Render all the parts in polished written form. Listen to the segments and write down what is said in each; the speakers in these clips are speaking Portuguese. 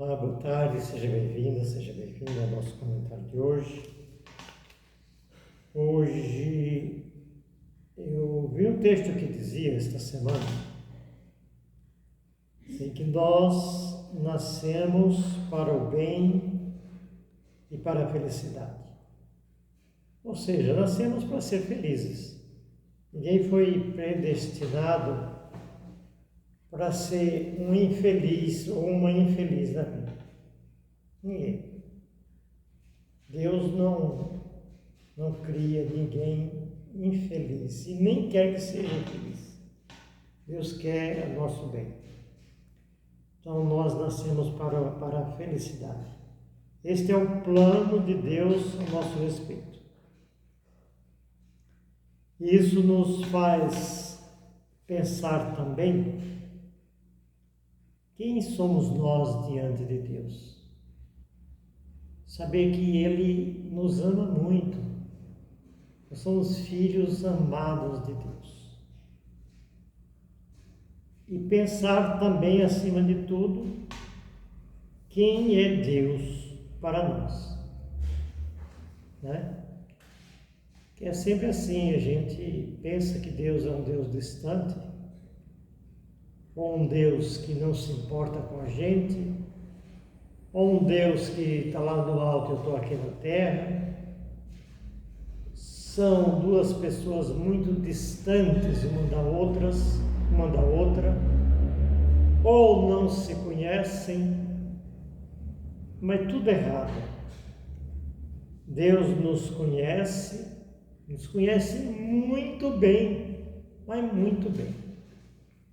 Olá, boa tarde, seja bem-vinda, seja bem-vindo ao nosso comentário de hoje. Hoje eu vi um texto que dizia, esta semana, assim, que nós nascemos para o bem e para a felicidade. Ou seja, nascemos para ser felizes. Ninguém foi predestinado para ser um infeliz ou uma infeliz na vida. Ninguém. Deus não cria ninguém infeliz e nem quer que seja infeliz. Deus quer o nosso bem. Então nós nascemos para a felicidade. Este é o plano de Deus a nosso respeito. E isso nos faz pensar também quem somos nós diante de Deus. Saber que Ele nos ama muito. Nós somos filhos amados de Deus. E pensar também, acima de tudo, quem é Deus para nós. Né? Que é sempre assim, a gente pensa que Deus é um Deus distante, ou um Deus que não se importa com a gente, ou um Deus que está lá no alto e eu estou aqui na terra. São duas pessoas muito distantes uma da outra, ou não se conhecem, mas tudo errado. Deus nos conhece muito bem, mas muito bem.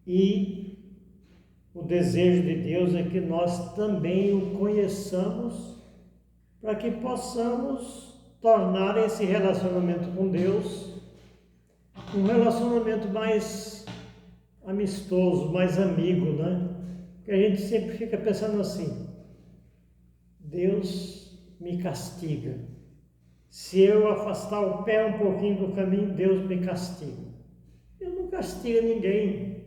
E o desejo de Deus é que nós também o conheçamos, para que possamos tornar esse relacionamento com Deus um relacionamento mais amistoso, mais amigo, né? Porque a gente sempre fica pensando assim: Deus me castiga. Se eu afastar o pé um pouquinho do caminho, Deus me castiga. Deus não castiga ninguém.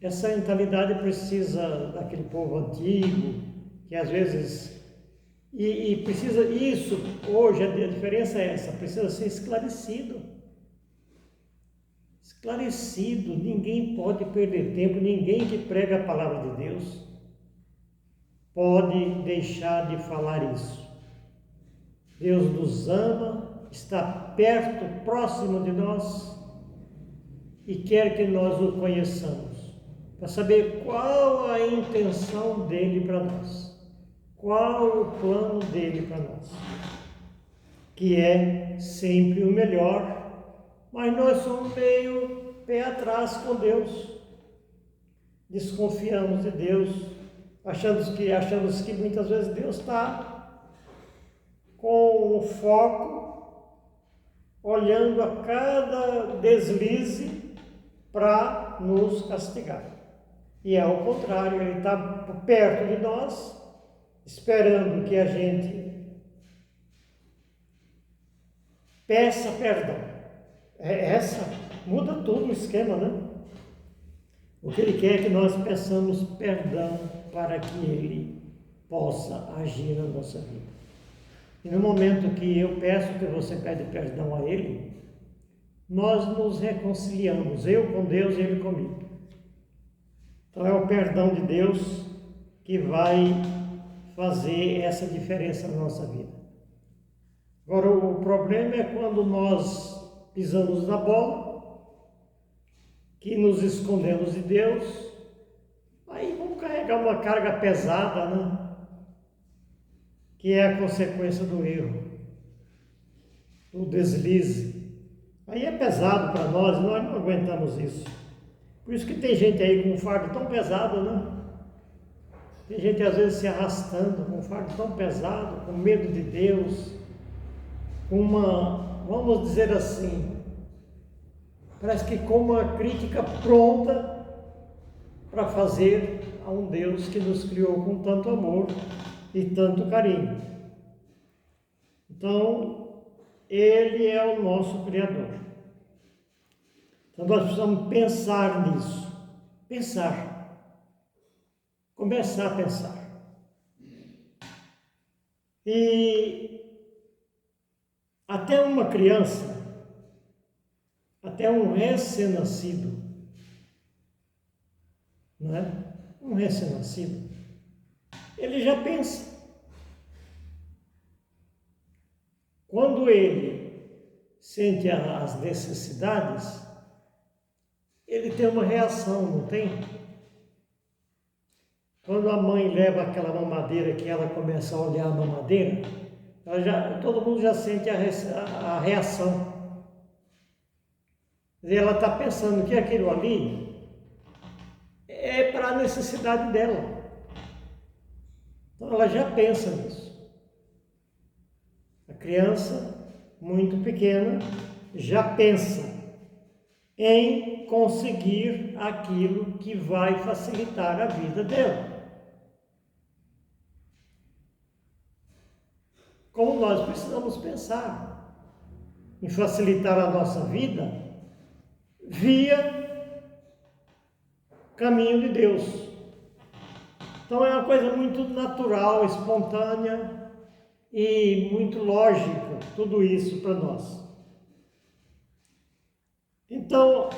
Essa mentalidade precisa daquele povo antigo, que às vezes... E precisa isso, hoje a diferença é essa, precisa ser esclarecido. Esclarecido, ninguém pode perder tempo, ninguém que prega a palavra de Deus pode deixar de falar isso. Deus nos ama, está perto, próximo de nós e quer que nós o conheçamos, para saber qual a intenção dele para nós. Qual o plano dele para nós? Que é sempre o melhor, mas nós somos meio pé atrás com Deus. Desconfiamos de Deus, achamos que muitas vezes Deus está com o foco, olhando a cada deslize para nos castigar. E é o contrário, Ele está perto de nós, esperando que a gente peça perdão. Muda todo o esquema, né? O que Ele quer é que nós peçamos perdão para que Ele possa agir na nossa vida. E no momento que eu peço, que você pede perdão a Ele, nós nos reconciliamos, eu com Deus e Ele comigo. Então é o perdão de Deus que vai fazer essa diferença na nossa vida. Agora, o problema é quando nós pisamos na bola, que nos escondemos de Deus, aí vamos carregar uma carga pesada, né? Que é a consequência do erro, do deslize. Aí é pesado para nós não aguentamos isso. Por isso que tem gente aí com um fardo tão pesado, né? Tem gente às vezes se arrastando com um fardo tão pesado, com medo de Deus, com vamos dizer assim, parece que com uma crítica pronta para fazer a um Deus que nos criou com tanto amor e tanto carinho. Então, Ele é o nosso Criador. Então nós precisamos pensar nisso. Pensar. começar a pensar. E até uma criança, até um recém-nascido, não é? Um recém-nascido, ele já pensa. Quando ele sente as necessidades, ele tem uma reação, não tem? Quando a mãe leva aquela mamadeira que ela começa a olhar a mamadeira, todo mundo já sente a reação. E ela está pensando que aquilo ali é para a necessidade dela. Então ela já pensa nisso. A criança, muito pequena, já pensa em conseguir aquilo que vai facilitar a vida dela. Como nós precisamos pensar em facilitar a nossa vida via caminho de Deus. Então é uma coisa muito natural, espontânea e muito lógica, tudo isso para nós. Então,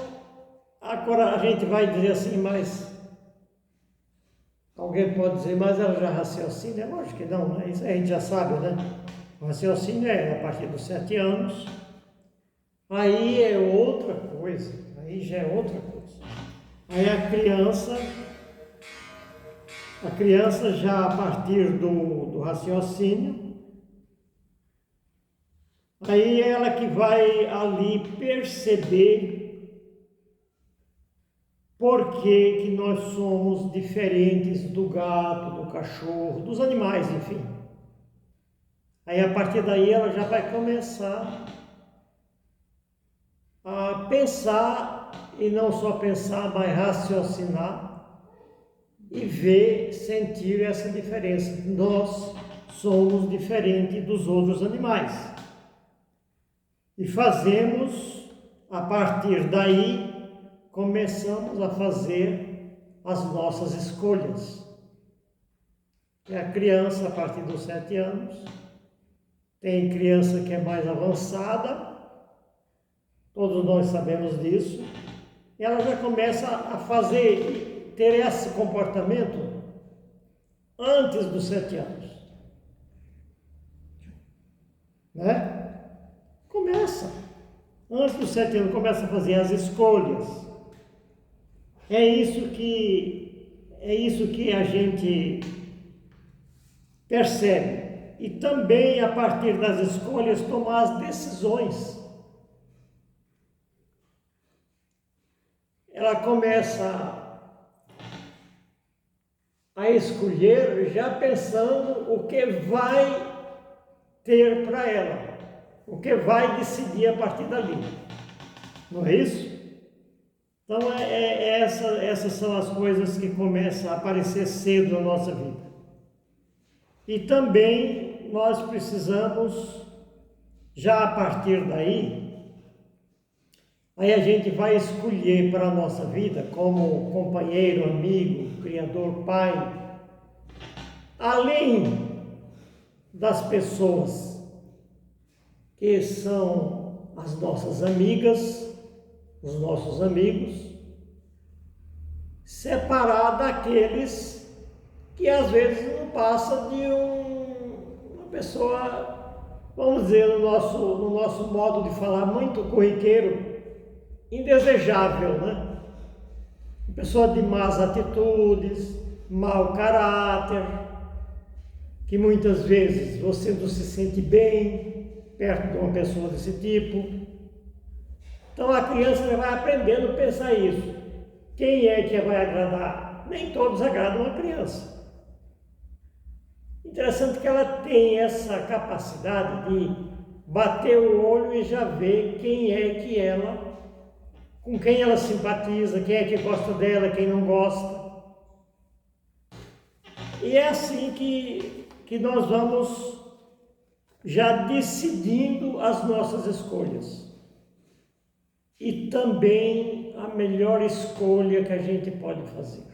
agora a gente vai dizer assim, mas alguém pode dizer, mas ela já raciocina? É lógico que não, né? Isso a gente já sabe, né? O raciocínio é a partir dos 7 anos, aí é outra coisa, aí já é outra coisa. Aí a criança já a partir do raciocínio, aí ela que vai ali perceber por que nós somos diferentes do gato, do cachorro, dos animais, enfim. Aí a partir daí ela já vai começar a pensar, e não só pensar, mas raciocinar e ver, sentir essa diferença. Nós somos diferentes dos outros animais. E fazemos, a partir daí, começamos a fazer as nossas escolhas. E a criança, a partir dos 7 anos, tem criança que é mais avançada, todos nós sabemos disso, e ela já começa a ter esse comportamento antes dos 7 anos. Né? Começa. Antes dos 7 anos, começa a fazer as escolhas. É isso que a gente percebe. E também, a partir das escolhas, tomar as decisões. Ela começa a escolher já pensando o que vai ter para ela, o que vai decidir a partir dali. Não é isso? Então, essas são as coisas que começam a aparecer cedo na nossa vida. E também nós precisamos, já a partir daí, aí a gente vai escolher para a nossa vida, como companheiro, amigo, criador, pai, além das pessoas que são as nossas amigas, os nossos amigos, separar daqueles que às vezes não passa de uma pessoa, vamos dizer, no nosso modo de falar, muito corriqueiro, indesejável, né? Uma pessoa de más atitudes, mau caráter, que muitas vezes você não se sente bem perto de uma pessoa desse tipo. Então a criança vai aprendendo a pensar isso. Quem é que vai agradar? Nem todos agradam a criança. Interessante que ela tem essa capacidade de bater o olho e já ver quem é que ela, com quem ela simpatiza, quem é que gosta dela, quem não gosta. E é assim que nós vamos já decidindo as nossas escolhas. E também a melhor escolha que a gente pode fazer.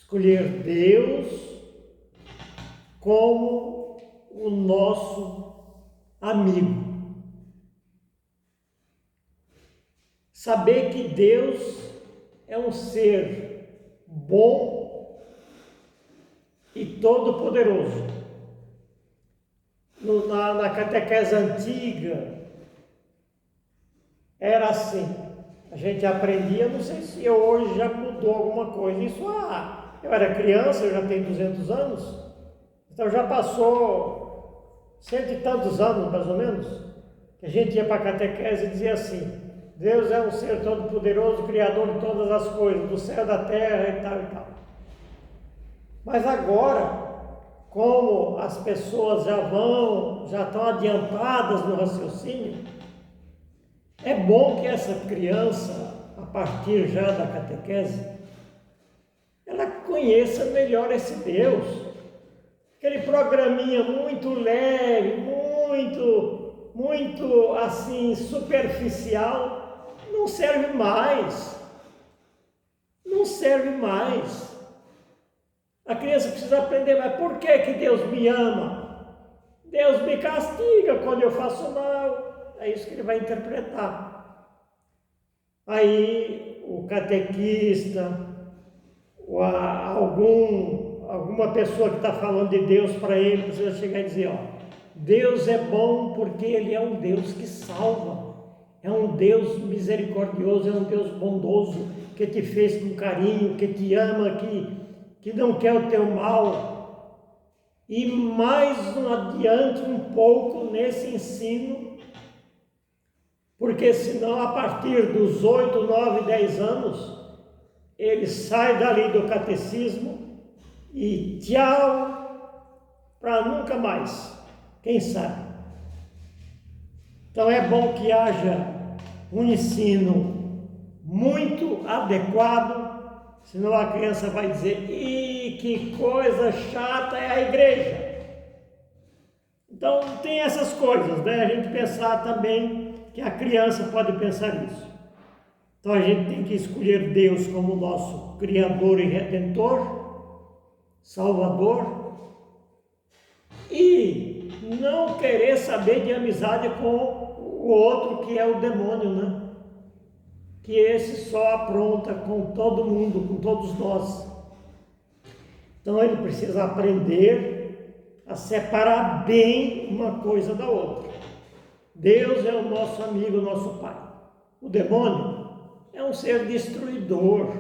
Escolher Deus como o nosso amigo. Saber que Deus é um ser bom e todo-poderoso. Na catequese antiga, era assim. A gente aprendia, não sei se hoje já mudou alguma coisa. Isso, eu era criança, eu já tenho 200 anos, então já passou 100 e tantos anos, mais ou menos, que a gente ia para a catequese e dizia assim: Deus é um ser todo-poderoso, criador de todas as coisas, do céu, da terra e tal e tal. Mas agora, como as pessoas já estão adiantadas no raciocínio, é bom que essa criança, a partir já da catequese, ela conheça melhor esse Deus. Aquele programinha muito leve, muito assim, superficial, não serve mais. Não serve mais. A criança precisa aprender, mas por que Deus me ama? Deus me castiga quando eu faço mal. É isso que ele vai interpretar. Aí o catequista, ou alguma pessoa que está falando de Deus para ele, precisa chegar e dizer: Deus é bom porque Ele é um Deus que salva, é um Deus misericordioso, é um Deus bondoso, que te fez com carinho, que te ama, que não quer o teu mal. E mais adiante um pouco nesse ensino, porque senão a partir dos 8, 9, 10 anos, ele sai dali do catecismo e tchau, para nunca mais, quem sabe. Então é bom que haja um ensino muito adequado, senão a criança vai dizer: que coisa chata é a igreja. Então tem essas coisas, né? A gente pensar também que a criança pode pensar isso. Então a gente tem que escolher Deus como nosso Criador e Redentor, Salvador, e não querer saber de amizade com o outro, que é o demônio, né? Que esse só apronta com todo mundo, com todos nós. Então ele precisa aprender a separar bem uma coisa da outra. Deus é o nosso amigo, o nosso Pai. O demônio é um ser destruidor,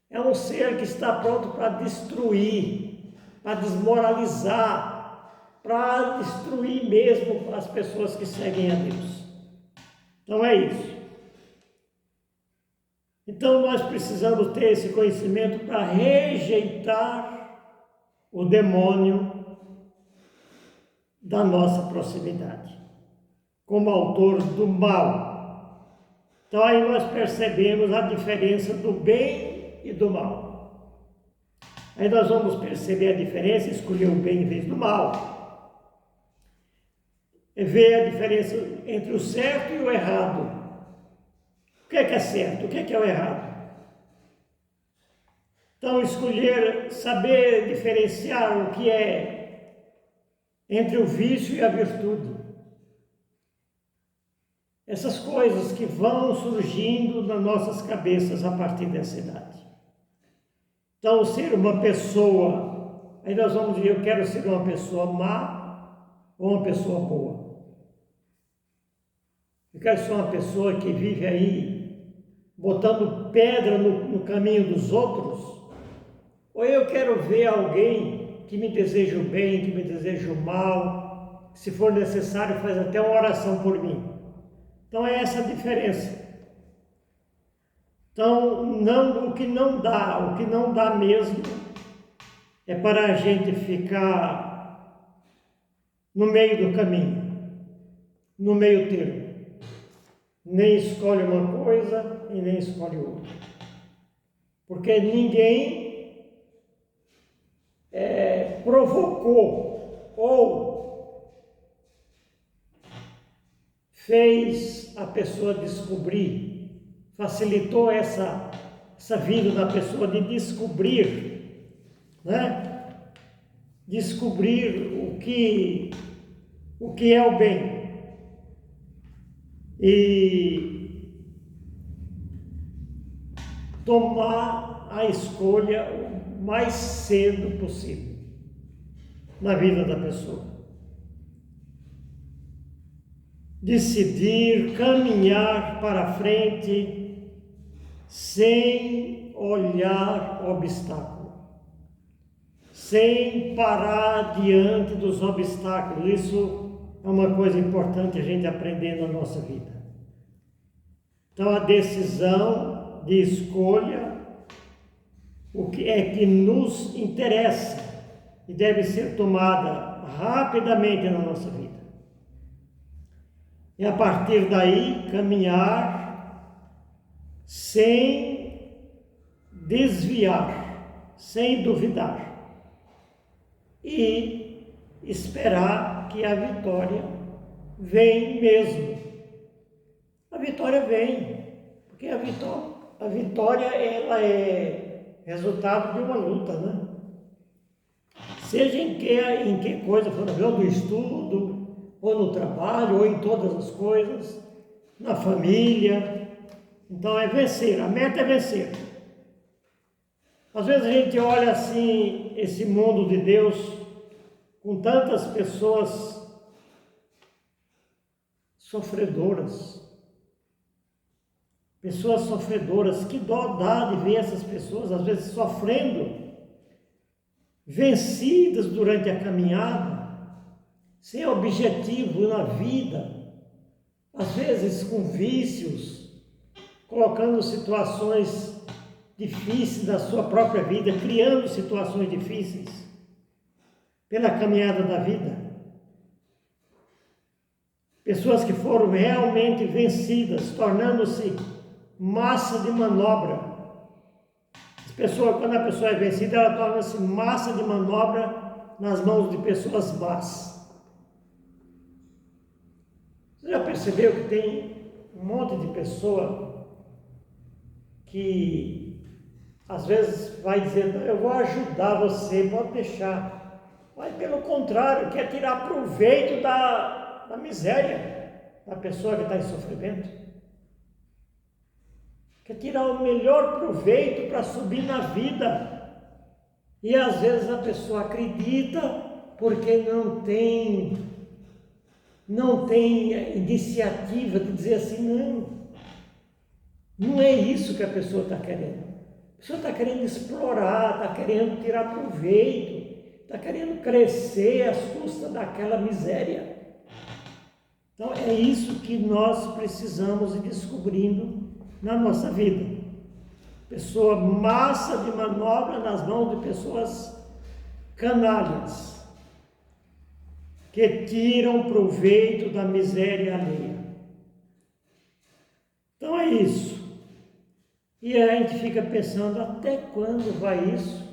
é um ser que está pronto para destruir, para desmoralizar, para destruir mesmo as pessoas que seguem a Deus. Então é isso. Então nós precisamos ter esse conhecimento para rejeitar o demônio da nossa proximidade, como autor do mal. Então aí nós percebemos a diferença do bem e do mal. Aí nós vamos perceber a diferença, escolher o bem em vez do mal. E ver a diferença entre o certo e o errado. O que é certo? O que é o errado? Então escolher, saber diferenciar o que é entre o vício e a virtude. Essas coisas que vão surgindo nas nossas cabeças a partir dessa idade. Então, ser uma pessoa, aí nós vamos dizer: eu quero ser uma pessoa má ou uma pessoa boa. Eu quero ser uma pessoa que vive aí botando pedra no caminho dos outros, ou eu quero ver alguém que me deseja o bem, que me deseja o mal, que, se for necessário, faz até uma oração por mim. Então é essa a diferença. Então, o que não dá mesmo, é para a gente ficar no meio do caminho, no meio termo. Nem escolhe uma coisa e nem escolhe outra. Porque ninguém provocou ou fez a pessoa descobrir, facilitou essa essa vida da pessoa de descobrir, né? Descobrir o que é o bem. E tomar a escolha o mais cedo possível na vida da pessoa. Decidir caminhar para frente sem olhar obstáculo, sem parar diante dos obstáculos. Isso é uma coisa importante a gente aprender na nossa vida. Então, a decisão de escolha, o que é que nos interessa e deve ser tomada rapidamente na nossa vida. E a partir daí, caminhar sem desviar, sem duvidar e esperar que a vitória vem mesmo. A vitória vem, porque a vitória ela é resultado de uma luta, né? Seja em que coisa for, ou no estudo, ou no trabalho, ou em todas as coisas, na família. Então é vencer, a meta é vencer. Às vezes a gente olha assim, esse mundo de Deus, com tantas pessoas sofredoras. Pessoas sofredoras, que dó dá de ver essas pessoas, às vezes sofrendo, vencidas durante a caminhada, sem objetivo na vida, às vezes com vícios, colocando situações difíceis da sua própria vida, criando situações difíceis pela caminhada da vida. Pessoas que foram realmente vencidas, tornando-se massa de manobra. Quando a pessoa é vencida, ela torna-se massa de manobra nas mãos de pessoas más. Você já percebeu que tem um monte de pessoa que às vezes vai dizer, eu vou ajudar você, pode deixar. Mas pelo contrário, quer tirar proveito da miséria da pessoa que está em sofrimento. Quer tirar o melhor proveito para subir na vida. E às vezes a pessoa acredita porque não tem iniciativa de dizer assim, não é isso que a pessoa está querendo. A pessoa está querendo explorar, está querendo tirar proveito, está querendo crescer às custas daquela miséria. Então é isso que nós precisamos ir descobrindo na nossa vida. Pessoa massa de manobra nas mãos de pessoas canalhas, que tiram proveito da miséria alheia. Então é isso. E a gente fica pensando, até quando vai isso?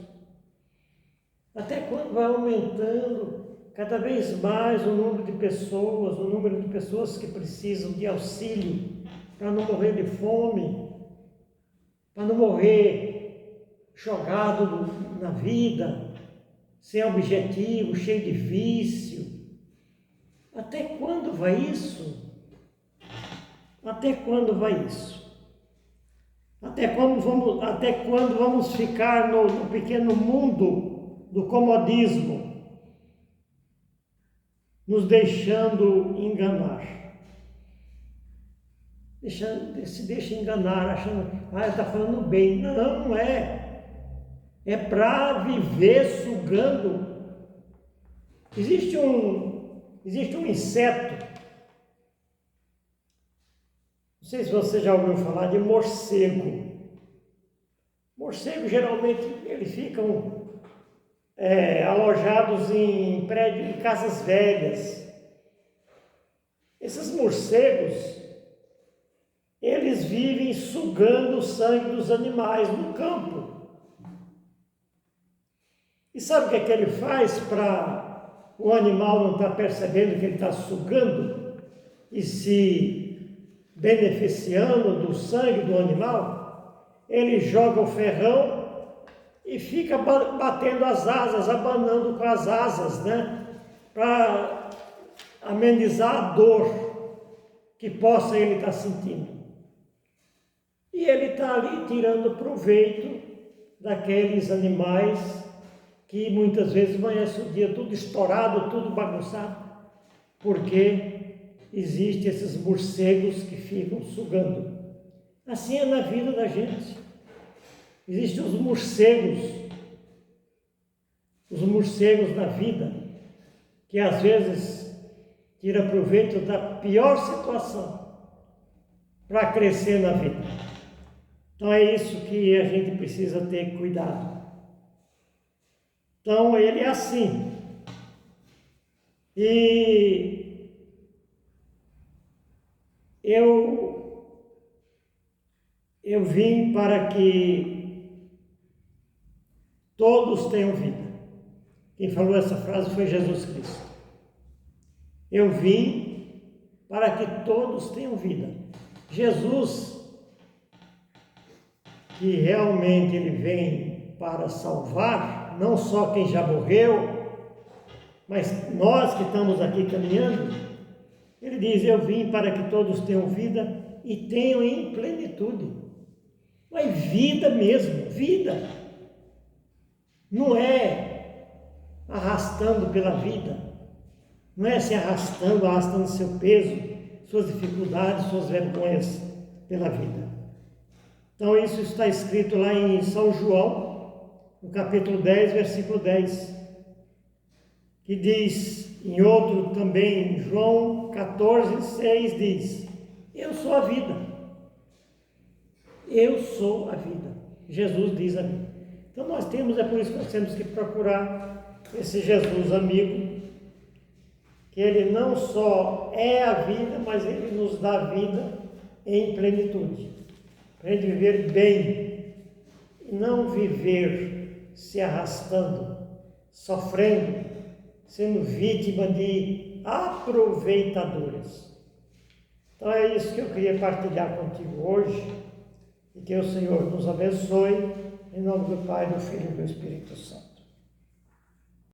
Até quando vai aumentando cada vez mais o número de pessoas que precisam de auxílio para não morrer de fome, para não morrer jogado na vida, sem objetivo, cheio de vício. Até quando vai isso? Até quando vai isso? Até quando vamos ficar no pequeno mundo do comodismo, nos deixando enganar? Se deixa enganar, achando, está falando bem. Não é. É para viver sugando. Existe um inseto, não sei se você já ouviu falar de morcego. Morcegos geralmente eles ficam alojados em prédios, em casas velhas. Esses morcegos, eles vivem sugando o sangue dos animais no campo. E sabe o que ele faz para o animal não estar percebendo que ele está sugando e se beneficiando do sangue do animal? ele joga o ferrão e fica batendo as asas, abanando com as asas, né? Para amenizar a dor que possa ele estar sentindo. E ele está ali tirando proveito daqueles animais que muitas vezes amanhece o dia tudo estourado, tudo bagunçado, porque existem esses morcegos que ficam sugando. Assim é na vida da gente. Existem os morcegos na vida, que às vezes tira proveito da pior situação para crescer na vida. Então é isso que a gente precisa ter cuidado. Então ele é assim. E eu vim para que todos tenham vida. Quem falou essa frase foi Jesus Cristo. Eu vim para que todos tenham vida. Jesus, que realmente ele vem para salvar, não só quem já morreu, mas nós que estamos aqui caminhando, ele diz, eu vim para que todos tenham vida e tenham em plenitude. Mas vida mesmo, vida. Não é arrastando pela vida, não é se arrastando seu peso, suas dificuldades, suas vergonhas pela vida. Então isso está escrito lá em São João, no capítulo 10, versículo 10, que diz, em outro também, João 14, 6, diz, eu sou a vida. Eu sou a vida. Jesus diz a vida. Então nós temos, é por isso que nós temos que procurar esse Jesus amigo, que ele não só é a vida, mas ele nos dá a vida em plenitude. Para ele viver bem, e não viver se arrastando, sofrendo, sendo vítima de aproveitadores. Então é isso que eu queria partilhar contigo hoje, e que o Senhor nos abençoe, em nome do Pai, do Filho e do Espírito Santo.